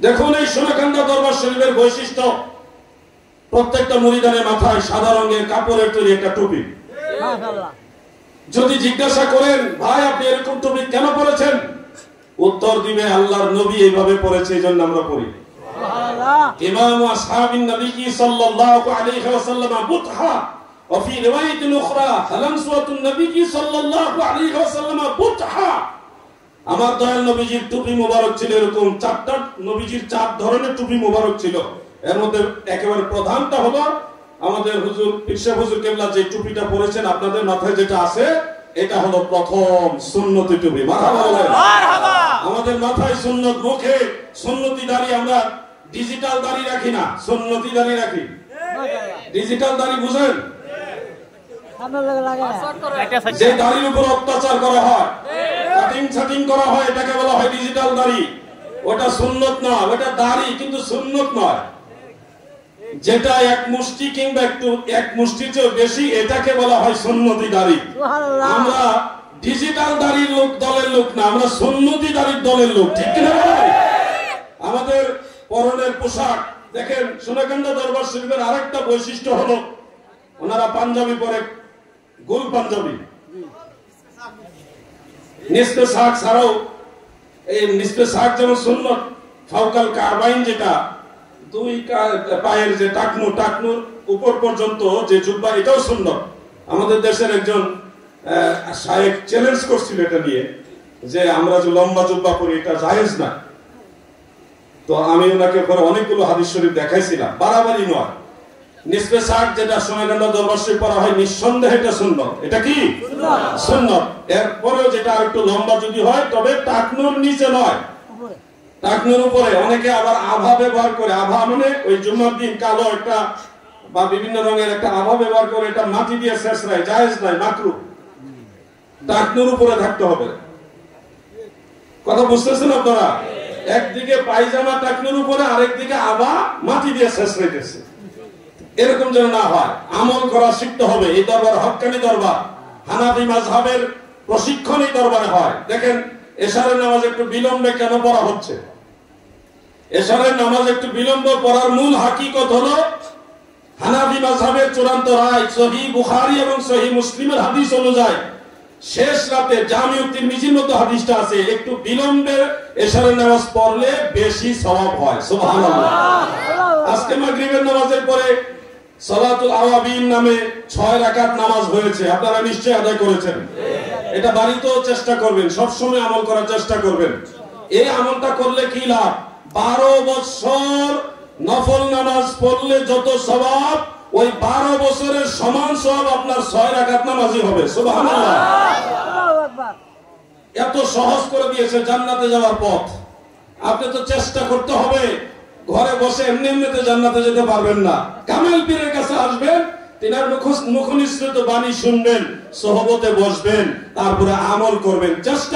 দেখুন এই সোনাকান্দা দরবার শরীফের বৈশিষ্ট্য, প্রত্যেকটা মুরিদানের মাথায় সাদা রঙের কাপড়ের তৈরি একটা টুপি। যদি জিজ্ঞাসা করেন ভাই আপনি এরকম টুপি কেন পরেছেন, উত্তর দিবে আল্লাহর নবী এইভাবে পরেছে এজন্য আমরা পরি। ইমাম আসহাবিন নবী সাল্লাল্লাহু আলাইহি ওয়াসাল্লাম বুতহা ওয়া ফি রিওয়ায়াতিন উখরা হালামসুয়াতুন নবী সাল্লাল্লাহু আলাইহি ওয়াসাল্লাম বুতহা। আমার দয়াল নবীজির টুপি মোবারক ছিল এরকম চারটা, নবীজির চার ধরনের টুপি মোবারক ছিল। এর মধ্যে একেবারে প্রধানটা হলো আমাদের হুজুর পীর সাহেব হুজুর কেবলা যে টুপিটা পরেছেন আপনাদের মাথায় যেটা আছে এটা হলো প্রথম সুন্নতি টুপি। মারহাবা বলেন। আমাদের মাথায় সুন্নত, মুখে সুন্নতি দাড়ি, আমরা ডিজিটাল দাড়ি রাখি না, সুন্নতি দাড়ি রাখি। ডিজিটাল দাড়ি বুঝেন, যে দাড়ির উপর অত্যাচার করা হয়, কাটিং ছাটিং করা হয়, এটাকে বলা হয় ডিজিটাল দাড়ি। ওটা সুন্নত নয়, ওটা দাড়ি কিন্তু সুন্নত নয়। যেটা এক মুষ্টি কিংবা একটু এক মুষ্টির চেয়ে বেশি, এটাকে বলা হয় সুন্নতি দাড়ি। আমরা ডিজিটাল দাড়ির লোক দলের লোক না, আমরা সুন্নতি দাড়ির দলের লোক, ঠিক কিনা? আমাদের পরনের পোশাক দেখেন, সোনাকান্দা দরবার শরীফের আরেকটা বৈশিষ্ট্য হলো ওনারা পাঞ্জাবি পরে, গোল পাঞ্জাবি, নিসফে সাক ছাড়াও এই নিসফে সাক যেমন সুন্নত, ফাউকাল কাবাইন যেটা দুই পায়ের যে টাকনুর উপর পর্যন্ত যে জুব্বা, এটাও সুন্নত। আমাদের দেশের একজন শায়েখ চ্যালেঞ্জ করছিল এটা নিয়ে যে আমরা যে লম্বা জুব্বা পরি এটা জায়েজ না। তো আমি ওনাকে পরে অনেকগুলো হাদিস শরীফ দেখাইছিলাম, বাড়াবাড়ি নয়। নিসফে সাক যেটা সোনাকান্দা দরবার শরীফ পড়া হয় নিঃসন্দেহে এটা সুন্নত। এটা কি সুন্নত? এরপরেও যেটা আরেকটু লম্বা যদি হয় তবে টাকনুর নিচে নয়, টাকনুর উপরে। অনেকে আবার আভা ব্যবহার করে, আভা মানে ওই জুম্মার দিন কালো একটা বা বিভিন্ন রঙের একটা আভা ব্যবহার করে, এটা মাটি দিয়ে শেষরায়, জায়েজ নয়, মাকরুহ। টাকনুর উপরে থাকতে হবে। কথা বুঝতেছেন আপনারা? একদিকে পায়জামা টাকনুর উপরে, আরেকদিকে আভা মাটি দিয়ে শেষরাইতেছে, এরকম যেন না হয়। আমল করা শিখতে হবে। এই দরবার হক্কানি দরবার, হানাফি মাযহাবের প্রশিক্ষণ এই দরবারে হয়। দেখেন এশারের নামাজ একটু বিলম্বে কেন পড়া হচ্ছে? এশারের নামাজ একটু বিলম্ব পড়ার মূল হাকিকত হলো হানাফি মাযহাবের চূড়ান্ত রায় সহিহ বুখারী এবং সহিহ মুসলিমের হাদিস অনুযায়ী শেষ রাতে জামিউত তিরমিজির মধ্যে হাদিসটা আছে, একটু বিলম্বে এশারের নামাজ পড়লে বেশি সওয়াব হয়। সুবহানাল্লাহ। আজকে মাগরিবের নামাজের পরে সালাতুল আওয়াবিন নামে 6 রাকাত নামাজ হয়েছে, আপনারা নিশ্চয়ই আদায় করেছেন। এটা বাড়িতেও চেষ্টা করবেন, সবসময় আমল করার চেষ্টা করবেন। এই আমলটা করলে কি লাভ? 12 বছর নফল নামাজ পড়লে যত সওয়াব, ওই 12 বছরের সমান সওয়াব আপনার 6 রাকাত নামাজই হবে। সুবহানাল্লাহ। এত সহজ করে দিয়েছে জান্নাতে যাওয়ার পথ। আপনি তো চেষ্টা করতে হবে, ঘরে বসে এমনি এমনিতে জান্নাতে যেতে পারবেন না। কামেল পীরের কাছে আসবেন, তিনার মুখনিসৃত বাণী শুনবেন, সোহবতে বসবেন, তারপরে আমল করবেন, চেষ্টা